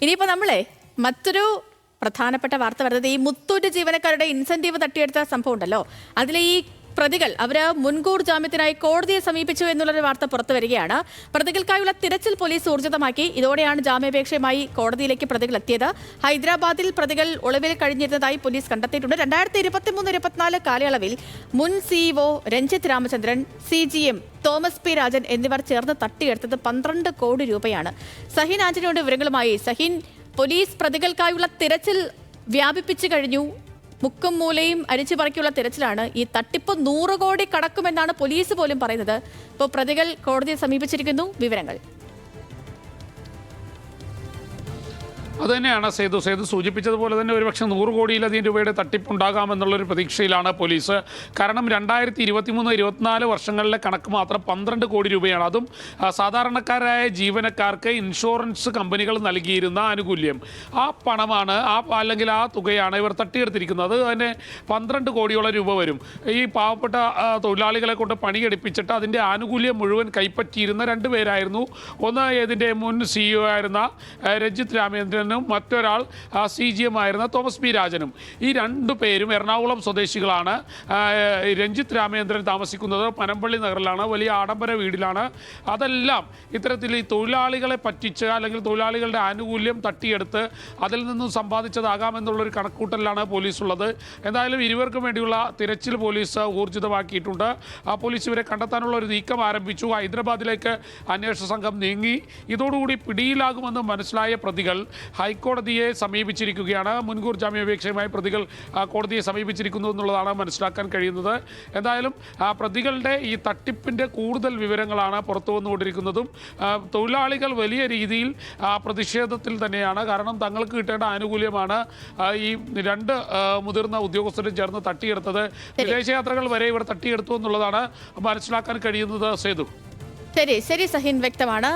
ഇനിയിപ്പോൾ നമ്മളെ മറ്റൊരു പ്രധാനപ്പെട്ട വാർത്ത വരുന്നത് ഈ മുത്തൂറ്റ് ജീവനക്കാരുടെ ഇൻസെന്റീവ് തട്ടിയെടുത്ത സംഭവം ഉണ്ടല്ലോ. അതിലെ ഈ പ്രതികൾ അവര് മുൻകൂർ ജാമ്യത്തിനായി കോടതിയെ സമീപിച്ചു എന്നുള്ളൊരു വാർത്ത പുറത്തു വരികയാണ്. പ്രതികൾക്കായുള്ള തിരച്ചിൽ പോലീസ് ഊർജിതമാക്കി. ഇതോടെയാണ് ജാമ്യാപേക്ഷയുമായി കോടതിയിലേക്ക് പ്രതികൾ എത്തിയത്. ഹൈദരാബാദിൽ പ്രതികൾ ഒളിവിൽ കഴിഞ്ഞിരുന്നതായി പോലീസ് കണ്ടെത്തിയിട്ടുണ്ട്. 2023-24 കാലയളവിൽ മുൻ CEO Ranjith Ramachandran, CGM Thomas P Rajan എന്നിവർ ചേർന്ന് തട്ടിയെടുത്തത് 12 കോടി രൂപയാണ്. സഹിൻ ആന്റണിയുടെ വിവരങ്ങളുമായി. സഹിൻ, പോലീസ് പ്രതികൾക്കായുള്ള തിരച്ചിൽ വ്യാപിപ്പിച്ചു കഴിഞ്ഞു. മുക്കും മൂലയും അരിച്ചു പറക്കിയുള്ള തിരച്ചിലാണ്. ഈ തട്ടിപ്പ് 100 കോടി കടക്കുമെന്നാണ് പോലീസ് പോലും പറയുന്നത്. ഇപ്പോൾ പ്രതികൾ കോടതിയെ സമീപിച്ചിരിക്കുന്നു. വിവരങ്ങൾ അതുതന്നെയാണ് സേതു സൂചിപ്പിച്ചതുപോലെ തന്നെ ഒരുപക്ഷെ 100 കോടിയിലധികം രൂപയുടെ തട്ടിപ്പുണ്ടാകാമെന്നുള്ളൊരു പ്രതീക്ഷയിലാണ് പോലീസ്. കാരണം 2023-24 വർഷങ്ങളിലെ കണക്ക് മാത്രം 12 കോടി രൂപയാണ്. അതും സാധാരണക്കാരായ ജീവനക്കാർക്ക് ഇൻഷുറൻസ് കമ്പനികൾ നൽകിയിരുന്ന ആനുകൂല്യം. ആ പണമാണ് അല്ലെങ്കിൽ ആ തുകയാണ് ഇവർ തട്ടിയെടുത്തിരിക്കുന്നത്. അത് തന്നെ 12 കോടിയോളം രൂപ വരും. ഈ പാവപ്പെട്ട തൊഴിലാളികളെ കൊണ്ട് പണിയെടുപ്പിച്ചിട്ട് അതിൻ്റെ ആനുകൂല്യം മുഴുവൻ കൈപ്പറ്റിയിരുന്ന 2 പേരായിരുന്നു. ഒന്ന് ഇതിൻ്റെ മുൻ CEO ആയിരുന്ന രഞ്ജിത്ത് രാമചന്ദ്രൻ, മറ്റൊരാൾ CGM ആയിരുന്ന തോമസ് പി രാജനും. ഈ 2 പേരും എറണാകുളം സ്വദേശികളാണ്. രഞ്ജിത്ത് രാമചന്ദ്രൻ താമസിക്കുന്നത് പനമ്പള്ളി നഗറിലാണ്, വലിയ ആഡംബര വീടിലാണ്. അതെല്ലാം ഇത്തരത്തിൽ ഈ തൊഴിലാളികളെ പറ്റിച്ച് അല്ലെങ്കിൽ തൊഴിലാളികളുടെ ആനുകൂല്യം തട്ടിയെടുത്ത് അതിൽ നിന്നും സമ്പാദിച്ചതാകാമെന്നുള്ളൊരു കണക്കൂട്ടലിലാണ് പോലീസ് ഉള്ളത്. എന്തായാലും ഇരുവർക്കും വേണ്ടിയുള്ള തിരച്ചിൽ പോലീസ് ഊർജിതമാക്കിയിട്ടുണ്ട്. പോലീസ് ഇവരെ കണ്ടെത്താനുള്ള ഒരു നീക്കം ആരംഭിച്ചു. ഹൈദരാബാദിലേക്ക് അന്വേഷണ സംഘം നീങ്ങി. ഇതോടുകൂടി പിടിയിലാകുമെന്ന് മനസ്സിലായ പ്രതികൾ ഹൈക്കോടതിയെ സമീപിച്ചിരിക്കുകയാണ്. മുൻകൂർ ജാമ്യാപേക്ഷയുമായി പ്രതികൾ കോടതിയെ സമീപിച്ചിരിക്കുന്നു എന്നുള്ളതാണ് മനസ്സിലാക്കാൻ കഴിയുന്നത്. എന്തായാലും പ്രതികളുടെ ഈ തട്ടിപ്പിൻ്റെ കൂടുതൽ വിവരങ്ങളാണ് പുറത്തു വന്നുകൊണ്ടിരിക്കുന്നതും. തൊഴിലാളികൾ വലിയ രീതിയിൽ പ്രതിഷേധത്തിൽ തന്നെയാണ്. കാരണം തങ്ങൾക്ക് കിട്ടേണ്ട ആനുകൂല്യമാണ് ഈ 2 മുതിർന്ന ഉദ്യോഗസ്ഥരും ചേർന്ന് തട്ടിയെടുത്തത്. വിദേശയാത്രകൾ വരെ ഇവർ തട്ടിയെടുത്തു എന്നുള്ളതാണ് മനസ്സിലാക്കാൻ കഴിയുന്നത്. സേതു, ശരി സഹിൻ, വ്യക്തമാണ്.